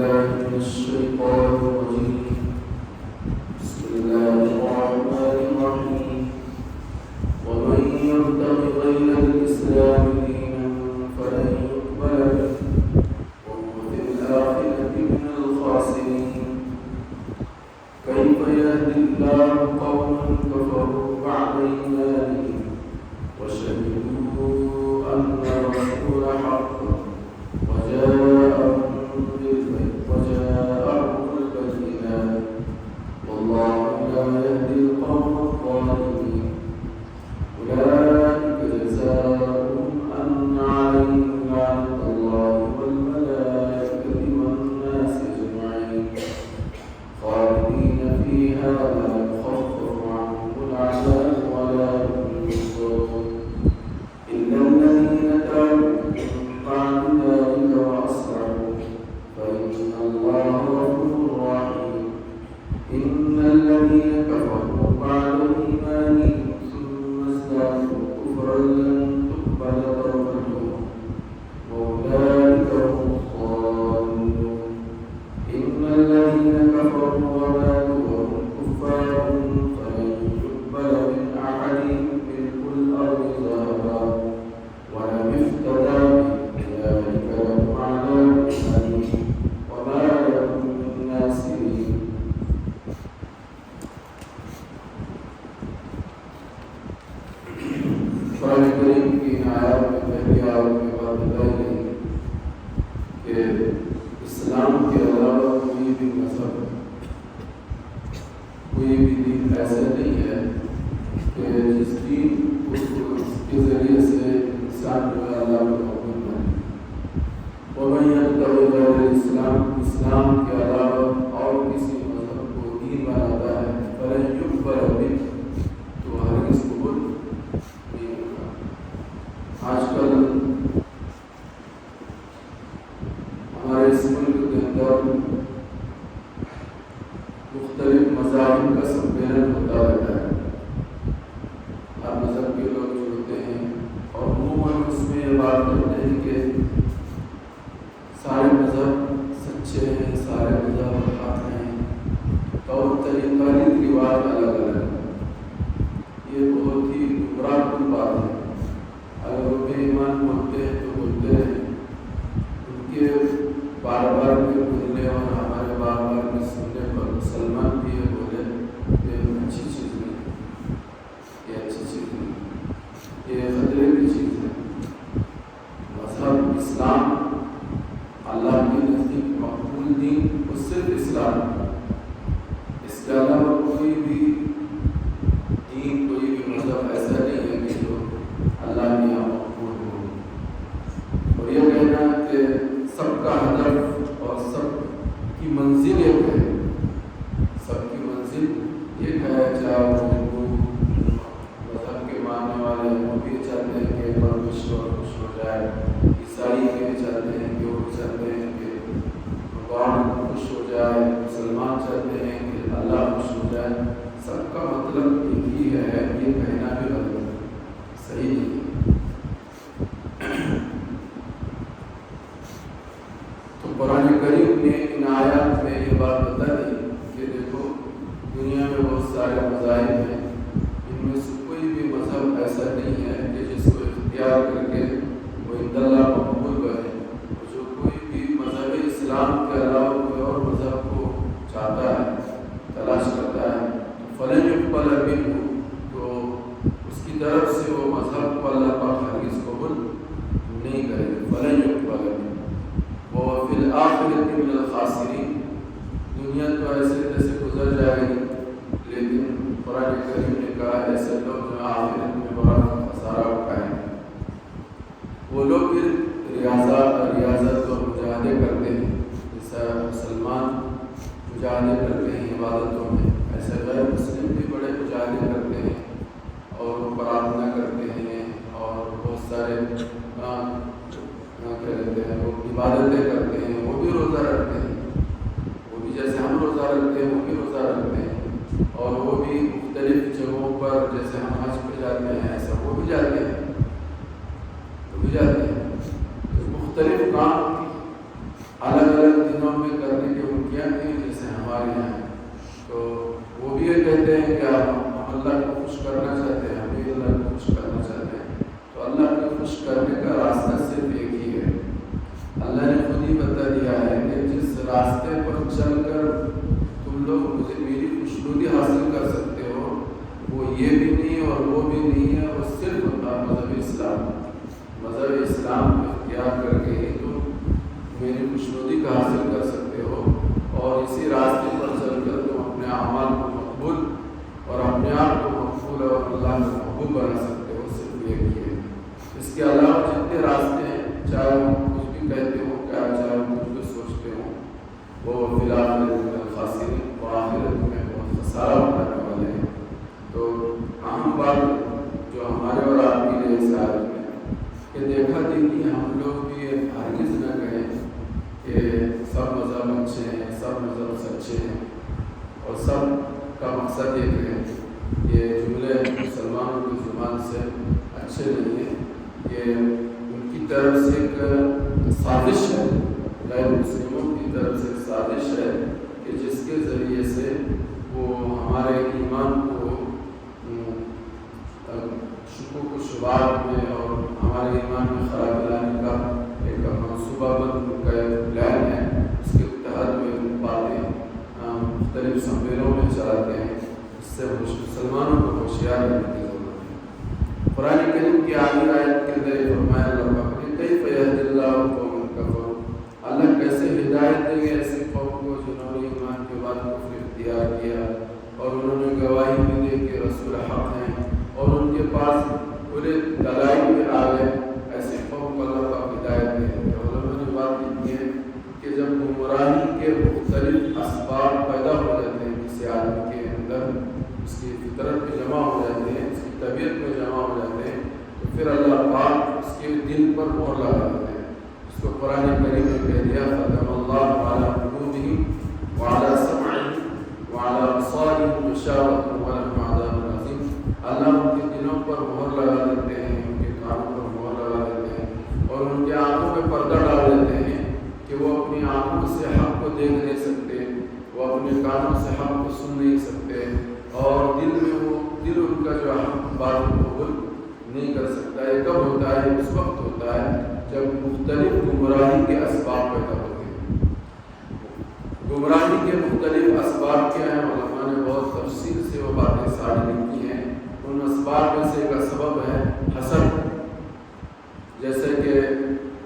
بالله من الشيطان الرجيم. بسم الله الرحمن الرحيم. ومن يبتغ غير الإسلام دينا فلن يقبل منه وهو في الآخرة من الخاسرين. كيف يهدي الله قوما كفروا بعد إيمانهم وشهدوا أن الرسول حق وجاءهم البينات والله لا يهدي القوم الظالمين. أولئك جزاؤهم أن عليهم لعنة الله والملائكة والناس أجمعين خالدين فيها لا يخفف عنهم العذاب ولا هم ينصرون إلا الذين تابوا من بعد ذلك وأصلحوا فإن الله غفور رحيم. إن الذين كفروا بعد إيمانهم ثم ازدادوا كفرا لن تقبل توبتهم وأولئك هم الضالون. إن الذين كفروا وماتوا وهم كفار فلن يقبل من أحدهم ملء الأرض ذهبا ولم افتدى به ذلك لهم عذاب أليم وما لهم من ناصرين. قرآن کریم کی آیات میں پہلی آیت میں بات بتائی گئی کہ اسلام کے علاوہ کوئی بھی مذہب کوئی بھی دین ایسا نہیں ہے کہ جس دین کے ذریعے سے انسان جو ہے اللہ کو مقبول بنے. ومن یبتغ غیر الاسلام اسلام کے علاوہ اور کسی مذہب کو دین بناتا ہے فلن یقبل منہ تو ہرگز قبول نہیں ہوگا. آج کل ہمارے اس ملک کے اندر مختلف مذاہب کا سمیلن ہوتا رہتا ہے. ہر مذہب کے لوگ جڑتے ہیں اور عموماً اس میں یہ بات کرتے ہیں کہ سارے مذہب سچے ہیں, سارے مذہب حق ہیں, طور طریقہ ریت رواج الگ الگ ہے. یہ بہت ہی گمراہ کن بات ہے. اگر وہ بے ایمان بولتے ہیں تو بولتے ہیں, ان کے بار بار میں بولنے اور ہمارے بار بار میں سننے پر مسلمان بھی یہ بولے یہ اچھی چیز نہیں, یہ اچھی چیز نہیں, یہ خطرے کی چیز ہے. مذہب اسلام اللہ کے نزدیک مقبول دین وہ صرف اسلام ہے. اس کے علاوہ کوئی بھی دین کوئی بھی مذہب ایسا نہیں ہے کہ جو اللہ کے یہاں مقبول ہو. اور یہ کہنا کہ سب کا ہدف اور سب کی منزل ایک ہے, سب کی منزل ایک ہے. چاہے وہ ہندو مذہب کے ماننے والے وہ بھی چاہتے ہیں کہ پرمیشور خوش ہو جائے, عیسائی بھی چاہتے ہیں کہ وہ چاہتے ہیں کہ گاڈ خوش ہو جائے, مسلمان چاہتے ہیں کہ اللہ خوش ہو جائے. سب کا مطلب ایک ہی ہے. یہ کہنا بھی غلط ہے, صحیح نہیں. تو قرآن کریم نے ان آیات میں یہ بات بتا دی کہ دیکھو دنیا میں بہت سارے مذاہب ہیں, ان میں سے کوئی بھی مذہب ایسا نہیں ہے کہ جس کو اختیار کر کے وہ عند اللہ مقبول بنے. جو کوئی بھی مذہب اسلام کے علاوہ کوئی اور مذہب کو چاہتا ہے, تلاش کرتا ہے, فلن یقبل منہ تو اس کی طرف سے وہ مذہب کو اللہ پاک ہرگز قبول نہیں کرے گا. فلن یقبل منہ وہ فی الآخرۃ من الخاسرین. دنیا تو ایسے جیسے گزر جائے گی, لیکن قرآن کریم نے کہا ایسے لوگ جو آخرت میں بڑا خسارہ اٹھائیں گے. وہ لوگ پھر ریاضت اور مجاہدے کرتے ہیں, جیسا مسلمان مجاہدے کرتے ہیں عبادتوں میں, ایسے غیر مسلم بھی بڑے مجاہدے کرتے ہیں اور پرارتھنا کرتے ہیں اور بہت سارے کیا کہتے ہیں وہ عبادتیں کرتے ہیں. وہ بھی روزہ رکھتے ہیں, وہ بھی جیسے ہم روزہ رکھتے ہیں وہ بھی روزہ رکھتے ہیں, اور وہ بھی مختلف جگہوں پر جیسے ہم حج پہ جاتے ہیں ایسا وہ بھی جاتے ہیں, مختلف کام الگ الگ دنوں میں کرنے کرنا چاہتے ہیں، ہم بھی اللہ کو خوش کرنا چاہتے ہیں، تو اللہ کو خوش کرنے کا راستہ صرف ایک ہی ہے۔ اللہ نے خود ہی بتا دیا ہے کہ جس راستے پر چل کر تم لوگ مجھے میری خوشنودی حاصل کر سکتے ہو، وہ یہ بھی نہیں اور وہ بھی نہیں ہے، وہ صرف مذہب اسلام۔ مذہب اسلام کو اختیار کر کے ہی تم میری خوشنودی کا حاصل کر سکتے ہو، اور اسی راستے پر چل کر تم اپنے اعمال کو مقبول اور اپنے آپ کو مقبول اور اللہ کو محبوب بنا سکتے ہو، صرف یہ بھی ہے۔ اس کے علاوہ جتنے راستے ہیں، چاہے وہ کچھ بھی کہتے ہوں، چاہے وہ کچھ بھی سوچتے ہوں، وہ فی الحال خاصی آخرت میں بہت خسارہ اٹھانے والے ہیں۔ تو اہم بات جو ہمارے اور آپ کے لیے اس حالت میں کہ دیکھا دیکھی ہم لوگ بھی ہرگز نہ کہیں کہ سب مذہب اچھے ہیں، سب مذہب سچے ہیں، اور سب کا مقصد یہ کہ یہ جملے مسلمانوں کی زبان سے اچھے نہیں ہیں، یہ ان کی طرف سے ایک سازش ہے، غیر مسلموں کی طرف سے ایک سازش ہے کہ جس کے ذریعے سے وہ ہمارے ایمان کو شکوک و شبہات میں اور ہمارے ایمان میں خرابی لانے کا ایک منصوبہ بند کا ایک پلان ہے، اس کے تحت وہ باتیں مختلف سمبیلوں میں چلاتے ہیں۔ اس سے مسلمانوں کو ہوشیار رہنے کی ضرورت ہے۔ قرآن کریم کی آخری آیت کے اندر فرمایا اللہ پاک نے کیف یہدی اللہ قوما کفروا، اللہ کیسے ہدایت دیں گے ایسے قوم کو جنہوں نے ایمان کے بعد کفر اختیار کیا اور انہوں نے گواہی بھی دی کہ رسول حق ہیں اور ان کے پاس پورے دلائل بھی آ گئے، ایسے قوم کو اللہ پاک ہدایت دے گا۔ علماء نے بات لکھی ہے کہ جب گمراہی کے مختلف اسباب پیدا ہو جاتے ہیں کسی آدمی کے اندر، اس کی فطرت میں جمع ہو جاتے ہیں، اس کی طبیعت میں جمع ہو جاتے ہیں، تو پھر اللہ پاک اس کے دل پر مہر لگا دیتے ہیں۔ اس کو قرآن کریم نے کہہ دیا ختم اللہ علی قلوبہم وعلی سمعہم وعلی ابصارہم غشاوۃ ولہم عذاب عظیم، اللہ ان کے دلوں پر مہر لگا دیتے ہیں، ان کے کانوں پر مہر لگا دیتے ہیں، اور ان کے آنکھوں میں پردہ ڈال دیتے ہیں کہ وہ اپنی آنکھوں سے حق کو دیکھ نہیں سکتے، وہ اپنے کانوں سے حق کو سن نہیں سکتے، اور دل ان کا جو حق بات قبول نہیں کر سکتا۔ یہ کب ہوتا ہے؟ اس وقت ہوتا ہے جب مختلف گمراہی کے اسباب پیدا ہوتے ہیں۔ گمراہی کے مختلف اسباب کیا ہیں؟ علماء نے بہت تفصیل سے وہ باتیں ساری لکھی ہیں۔ ان اسباب میں سے ایک سبب ہے حسد، جیسے کہ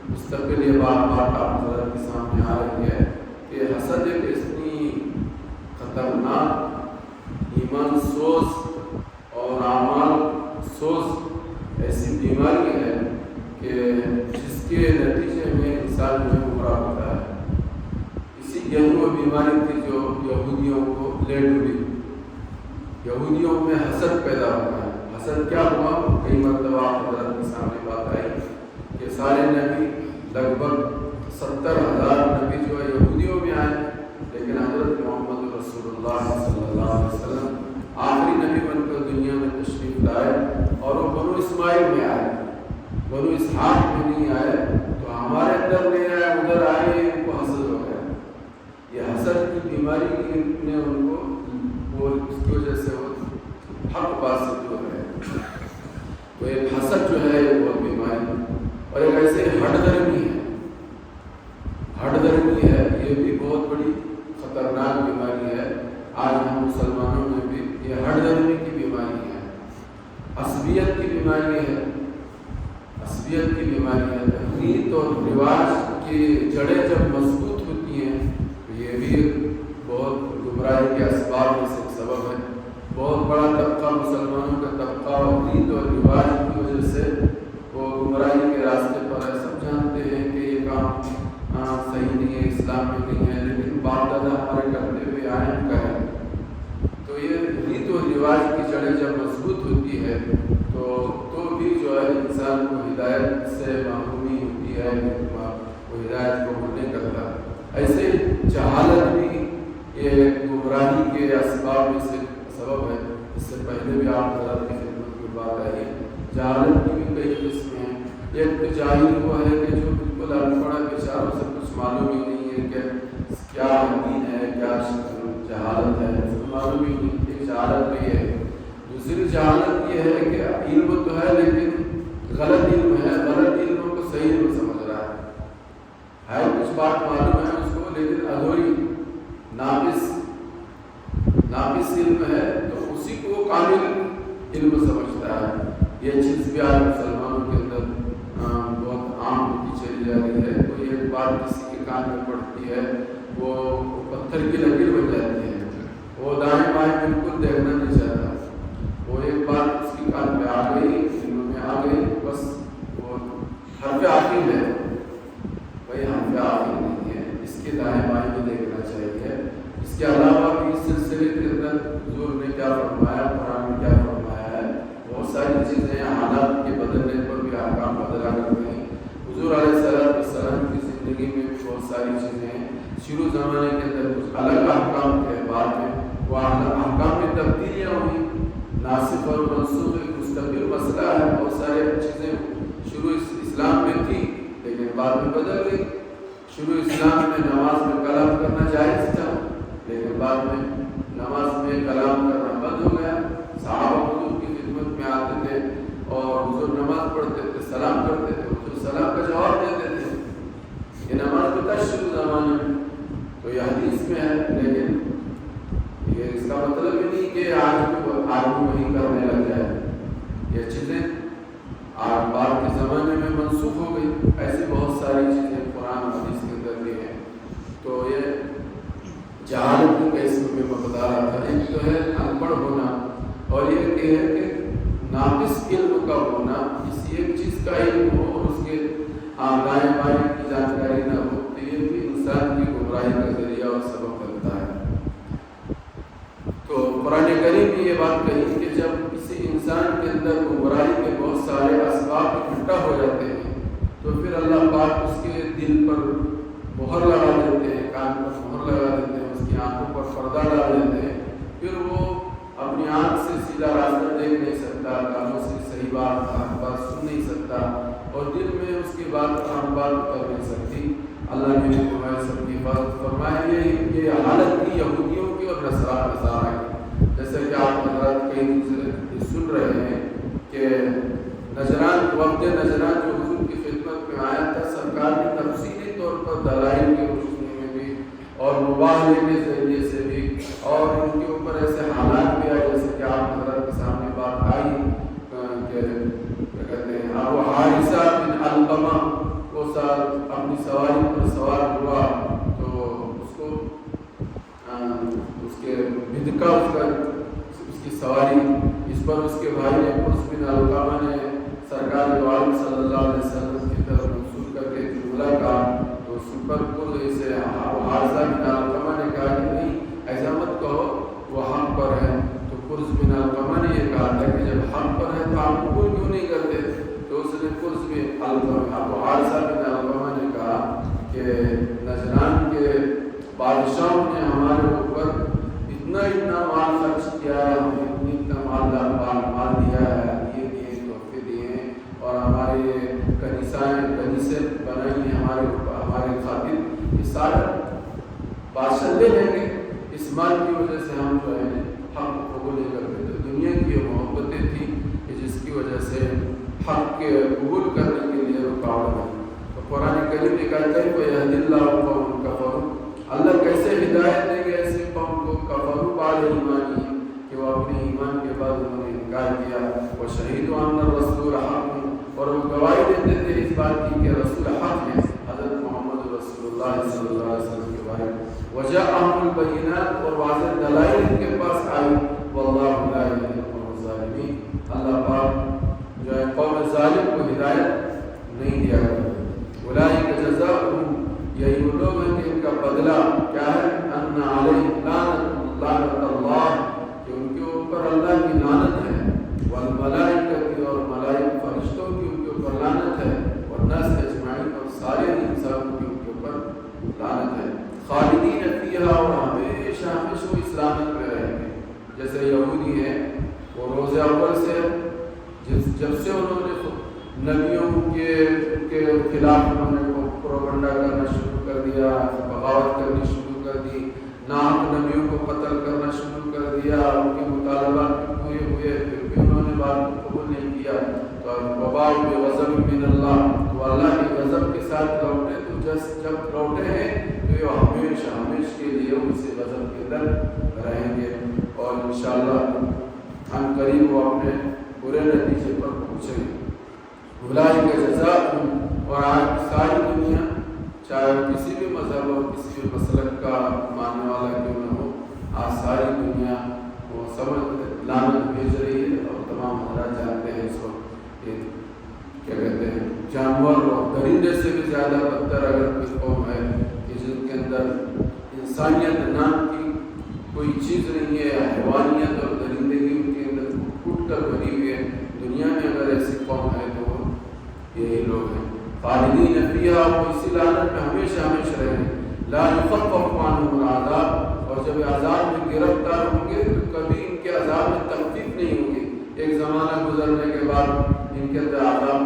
مستقبل یہ بات آپ حضرت کے سامنے آ رہی ہے کہ حسد ایک اتنی خطرناک ایمان سوز اور اعمال سوز ایسی بیماری ہے کہ جس کے نتیجے میں انسان جو گمراہ ہوتا ہے۔ یہی وہ بیماری تھی جو یہودیوں کو لے ڈوبی۔ یہودیوں میں حسد پیدا ہوتا ہے۔ حسد کیا ہوا؟ کئی مرتبہ حضرت کے سامنے بات آئی کہ سارے نبی لگ بھگ 70,000 نبی جو ہے یہودیوں میں آئے، لیکن حضرت محمد رسول اللہ صلی اللہ علیہ وسلم آخری نبی بن کر دنیا میں تشریف لائے، اور وہ بنو اسماعیل میں آئے، بنو اسحاق میں نہیں آئے، تو ہمارے اندر نہیں آئے، ادھر آئے، ان کو حسد ہو گیا۔ یہ حسد کی بیماری نے ان کو وہ اس کی وجہ سے وہ حق بات سے دور رہے۔ تو ایک حسد جو ہے وہ بیماری، اور ایک ایسے ہٹ درمی ہے، ہٹ درمی ہے، یہ بھی بہت بڑی خطرناک بیماری ہے۔ آج ہم مسلمانوں میں بھی یہ ہٹ درمی کی بیماری ہے، عصبیت کی بیماری ہے، عصبیت کی بیماری ہے۔ ریت اور رواج کی جڑیں جب مضبوط ہوتی ہیں تو یہ بھی بہت گمراہی کے اسباب میں سے ایک سبب ہے۔ بہت بڑا طبقہ مسلمانوں کا طبقہ اور ریت اور رواج کی وجہ سے وہ گمراہی کے راستے پر ہے۔ سب جانتے ہیں کہ یہ کام صحیح نہیں ہے، اسلام میں نہیں ہے، لیکن باپ دادا ہمارے کرتے ہوئے آئے ہم کریں۔ تو یہ ریت و رواج کی جڑیں جب مضبوط ہوتی ہے تو بھی جو ہے انسان کو ہدایت سے محرومی ہوتی ہے، وہ ہدایت کو نہیں کرتا۔ ایسے جہالت بھی یہ گمراہی کے اسباب میں سے سبب ہے۔ اس سے پہلے بھی آپ حضرات کی خدمت میں بات آئی ہے، جہالت کی بھی کئی قسمیں ہیں۔ ایک تو جاہل وہ ہے کہ جو بالکل ان پڑھ بیچاروں سے کچھ معلوم ہی نہیں ہے کہ کیا دین ہے، کیا جہالت ہے، معلوم ہی نہیں، ایک جہالت بھی ہے۔ دوسری جہالت یہ ہے کہ علم تو ہے لیکن غلط علم ہے، غلط علم کو صحیح علم سمجھ رہا ہے کچھ بات معلوم ہے اس کو لیکن ادھوری ناقص علم ہے تو اسی کو وہ کامل علم سمجھتا ہے۔ یہ چیز بھی آج مسلمانوں کے اندر بہت عام ہوتی چلی جا رہی ہے۔ کوئی ایک بات کسی کے کان میں پڑتی ہے وہ پتھر کی لکیر بن جاتی ہے، وہ دائیں بائیں بالکل دیکھنا نہیں چاہتا، وہ ایک بات اس کے کان پہ آ گئی، علم میں آ گئی، بس وہ حرف عاقل ہے، بھائی حرف عاقل نہیں ہے، اس کے دائیں بائیں بھی دیکھنا چاہیے۔ اس کے علاوہ بھی اس سلسلے کے اندر حضور نے کیا فرمایا، قرآن میں کیا فرمایا ہے، بہت ساری چیزیں حالات کے بدلنے پر بھی احکام بدلا کرتے ہیں۔ حضور علیہ السلام کی زندگی میں بھی بہت ساری چیزیں ہیں، شروع زمانے کے اندر کچھ الگ احکام تھے، بعد میں وہ احکام میں تبدیلیاں ہوئی، ناسخ اور منسوخ ایک مستقل مسئلہ ہے، بہت سارے چیزیں شروع اسلام میں تھی لیکن بعد میں بدل گئی۔ شروع اسلام میں نماز میں کلام کرنا جائز تھا لیکن بعد میں نماز میں کلام کرنا بند ہو گیا۔ صحابہ حضور کی خدمت میں آتے تھے اور حضور نماز پڑھتے تھے، سلام کرتے تھے، حضور سلام کا جواب دیتے تھے۔ یہ نماز بتا شروع زمانے میں تو یہ حدیث میں ہے، لیکن یہ اس کا مطلب ہی نہیں کہ آدمی وہی کرنے لگ جائے۔ یہ چیزیں بعد کے زمانے میں منسوخ ہو گئی، ایسی بہت ساری چیزیں قرآن حدیث کے اندر بھی ہیں۔ تو یہ جہالت کے قسم میں بتا رہا تھا، ایک تو ہے ان پڑھ ہونا اور یہ کہ ناقص علم کا ہونا، کسی ایک چیز کا علم ہو اور اس کے دائیں بائیں کی جانکاری نہ ہو تو یہ بھی انسان کی گمراہی کا ذریعہ اور سبب بنتا ہے۔ تو قرآن کریم میں یہ بات کہی کہ جب کسی انسان کے اندر گمراہی کے بہت سارے اسباب اکٹھا ہو جاتے ہیں تو پھر اللہ پاک اس کے دل پر مہر لگا دیتے ہیں، کان پر مہر لگا دیتے ہیں، اس کی آنکھوں پر پردہ ڈال دیتے ہیں، پھر وہ اپنی آنکھ سے سیدھا راستہ دیکھ نہیں سکتا، کانوں سے صحیح بات سن نہیں سکتا اور دل میں اس کی بات بات کر نہیں سکتی۔ اللہ نے ہمارے سب کی حفاظت فرمائے۔ یہ حالت کی یہودیوں کی اور نصارہ کی، جیسے کہ آپ حضرات کئی دوسرے سن رہے ہیں کہ نجران وقت نجران جو حضور کی خدمت میں آیا تھا، سرکار نے تفصیلی طور پر دلائل کی روشنی میں بھی اور مباحثے کے ذریعے سے بھی اور ان کے اوپر ایسے حالات بھی آئے جیسے کہ آپ حضرات کے سامنے بات آئی کہ کہتے ہیں ابو حارثہ بن علقمہ کو اپنی سواری پر سوار ہوا تو اس کو اس کے بدکا اس کی سواری اس پر اس کے بھائی نے قرظ بن علقمہ نے سرکار دو عالم صلی اللہ علیہ وسلم کی طرف منسوب کر کے جملہ کہا تو اس پر قرظ سے ابو حارثہ بن علقمہ نے کہا کہ نہیں ایسا مت کہو، وہ حق پر ہے۔ تو قرظ بن علقمہ نے یہ کہا تھا کہ جب حق پر ہے تو آپ قبول کیوں نہیں کرتے؟ تو اس نے قرظ بن ابو حارثہ بن علقمہ نے کہا کہ نجران کے بادشاہوں نے ہمارے اوپر اتنا مال خرچ کیا ہے، ہمیں اتنا مال دیا ہے، یہ دیے تحفے دیے اور ہمارے کنیسے بنائی ہیں ہمارے خاطر، یہ سارا بادشاہ لے لیں گے، اس مال کی وجہ سے ہم جو ہے حق قبول نہیں کرتے۔ تو دنیا کی یہ محبتیں تھیں کہ جس کی وجہ سے حق کے قبول کرنے کے لیے رکاوٹ ہے۔ تو قرآن کریم نے کہا ہے کہ یہدی اللہ قوم کفروا، اللہ کیسے ہدایت دیں گے ایسے قوم کو کفروا بعد ایمانہم کہ وہ اپنے ایمان کے بعد انہوں نے انکار کیا، وشہدوا ان الرسول حق، اور وہ گواہی دیتے تھے اس بات کی کہ رسول حق ہے، حضرت محمد رسول اللہ صلی اللہ علیہ وسلم کے بارے میں، وجاءہم البینات، اور واضح دلائل ان کے پاس آئی، واللہ لا یہدی القوم الظالمین، اللہ پاک جو ہے قوم ظالم کو ہدایت نہیں دیا کرتے۔ اولئک جزاؤہم، یہی وہ لوگ ہیں کہ ان کا بدلہ کیا ہے، ان علیہم لعنت اللہ، کہ ان کے اوپر اللہ کی لعنت ہے، والملائکۃ، اور ملائکہ فرشتوں کی ان کے اوپر لعنت ہے، والناس اجمعین، اور سارے انسانوں کی ان کے اوپر لعنت ہے، خالدین فیہا، اور ہمیشہ ہمیشہ وہ اس لعنت میں رہیں گے۔ جیسے یہودی ہیں وہ روز اول سے جب سے انہوں نے نبیوں کے خلاف انہوں نے پروپگنڈا کرنا شروع کر دیا، بغاوت کرنی شروع کر دی، ناحق نبیوں کو قتل کرنا شروع کر دیا، ان کے مطالبات پورے ہوئے، بھی انہوں نے بات کو قبول نہیں کیا تو وباء بغضب من اللہ، تو اللہ کے غضب کے ساتھ لوٹے، تو جب لوٹے ہیں تو یہ ہمیشہ ہمیشہ کے لیے اسی غضب کے اندر رہیں گے، اور انشاءاللہ ہم قریب وہ اپنے برے نتیجے پر پہنچیں گے۔ اولئک جزاؤہم، اور آج ساری دنیا چاہے کسی بھی مذہب اور کسی بھی مسلک کا ماننے والا کیوں نہ ہو، آج ساری دنیا وہ سب لعنت بھیج رہی ہے، اور تمام حضرات جانتے ہیں اس وقت کہ کیا کہتے ہیں جانور اور درندے سے بھی زیادہ بدتر اگر کوئی قوم ہے کہ جن کے اندر انسانیت نام کی کوئی چیز نہیں ہے، حیوانیت اور درندگی ان کے اندر ٹوٹ کر بھری ہوئی ہے، دنیا میں اگر ایسی قوم ہے تو وہ یہی لوگ ہیں۔ خالدین فیہا، وہ اسی لعنت میں ہمیشہ ہمیشہ رہیں گے۔ لا یخفف عنہم العذاب، اور جب عذاب میں گرفتار ہوں گے تو کبھی ان کے عذاب میں تخفیف نہیں ہوگی، ایک زمانہ گزرنے کے بعد ان کے اندر عذاب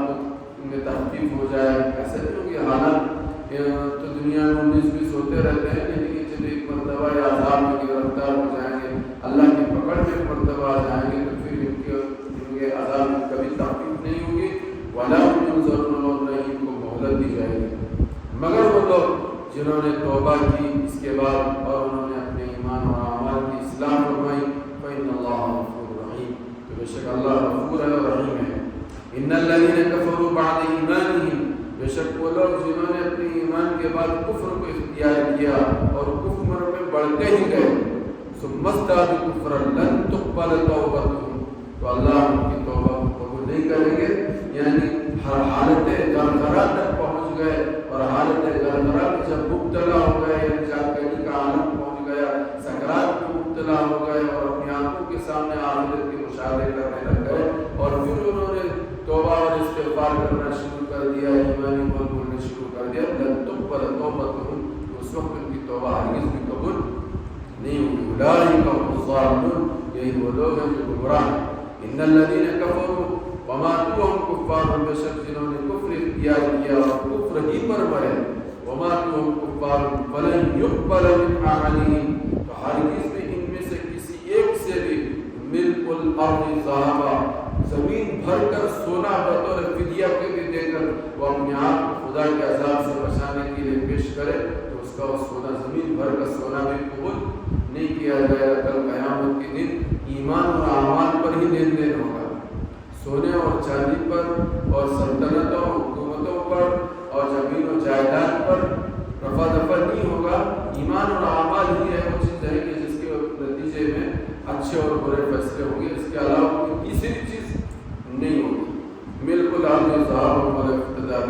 میں تخفیف ہو جائے، ایسے نہیں ہوگی۔ حالات تو دنیا میں 19-20 ہوتے رہتے ہیں، لیکن جب ایک مرتبہ یہ عذاب میں گرفتار ہو جائیں گے، اللہ کی پکڑ میں ایک مرتبہ آ جائیں گے، تو پھر ان کے عذاب میں کبھی تخفیف نہیں ہوگی۔ وَلَا هُمْ يُنظَرُونَ، اور نہ ان کو مہلت دی جائے گی، مگر وہ لوگ جنہوں نے توبہ کی اس کے بعد اور انہوں نے اپنے ایمان اور اعمال کی اصلاح فرمائی، فَإِنَّ اللَّهَ غَفُورٌ رَحِيمٌ، تو بے شک اللہ غفور ہے اور رحیم ہے۔ إِنَّ الَّذِينَ كَفَرُوا بَعْدَ إِيمَانِهِمْ، بے شک وہ لوگ جنہوں نے اپنے ایمان کے بعد کفر کو اختیار کیا اور کفر میں بڑھتے ہی گئے، ثُمَّ ازْدَادُوا كُفْرًا لَن تُقْبَلَ تَوْبَتُهُمْ، تو اللہ ان کی توبہ کو قبول نہیں کریں گے، یعنی ہر حالت غرغرہ تک پہنچ گئے، اور حالت غرغرہ میں جب مبتلا ہو گئے، یعنی جاگنے کا عالم پہنچ گیا، سکرات میں مبتلا ہو گئے اور اپنی آنکھوں کے سامنے آخرت کے مشاہدے کرنے لگ گئے، اور پھر انہوں نے توبہ اور استغفار کرنا شروع کر دیا، ایمانی عمل بولنا شروع کر دیا، لن تقبل توبتہم، تو اس وقت ان کی توبہ ہرگز بھی قبول نہیں ہوگی۔ اولئک هم الضالون، یہی وہ لوگ ہیں جو گمراہ ہیں۔ ان الذین کفروا وماتوا وهم کفار، بے شک جنہوں نے کفر اختیار کیا اور کفر ہی پر مرے، وماتوا وهم کفار فلن يقبل من اعمالهم، تو ہرگز بھی ان میں سے کسی ایک سے بھی ملء الارض ذهبا، زمین بھر کر سونا بطور فدیہ کے بھی دے کر وہ اپنے آپ کو خدا کے عذاب سے بچانے کے لیے پیش کرے، تو اس کا وہ سونا، زمین بھر کا سونا بھی قبول نہیں کیا جائے گا۔ کل قیامت کے دن ایمان اور اعمال پر ہی لین دین ہوگا، سونے اور چاندی پر اور سلطنتوں حکومتوں پر اور زمین و جائیداد پر رفع دفع نہیں ہوگا۔ ایمان اور اعمال ہی ہے وہ چیز ہے کہ جس کے نتیجے میں اچھے اور برے فیصلے ہوں گے، اس کے علاوہ کوئی تیسری چیز نہیں ہوگی۔ ملک الارض ذهب والاقتدار،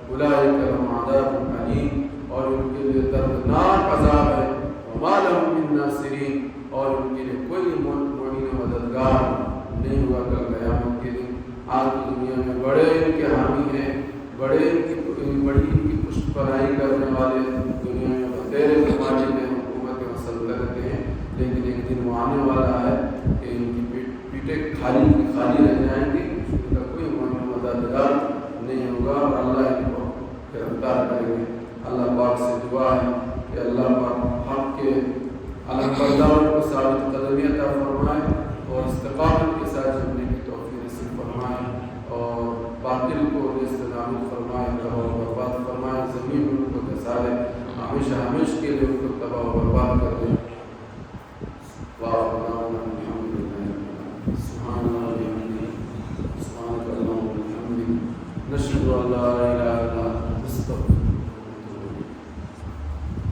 اولئک لهم عذاب علیم، اور ان کے لیے دردناک عذاب ہے، وما لهم من ناصرین، اور ان کے لیے کوئی معین مددگار نہیں ہوا کل قیامت کے دن۔ آج کی دنیا میں بڑے ان کے حامی ہیں، بڑے بڑی ان کی پشت پناہی کرنے والے دنیا میں بتیرے زمانے میں حکومتیں و سلطنتیں ہیں، لیکن ایک دن وہ آنے والا ہے کہ ان کی پیٹیں خالی رہ جائیں گی، ان کا کوئی معین مددگار نہیں ہوگا، اور اللہ ان کو گرفتار کریں گے۔ اللہ پاک سے دعا ہے کہ اللہ پاک حق کے علم برداروں کو ثابت قدمی عطا فرمائے اور استقامت کے ساتھ چلنے کی توفیق نصیب فرمائے، اور باطل کو نیست نابود فرمائے، تباہ و برباد فرمائے، زمین ان کو دھسا دے، ہمیشہ ہمیشہ کے لیے ان کو تباہ و برباد کر دے۔ نشهد ان لا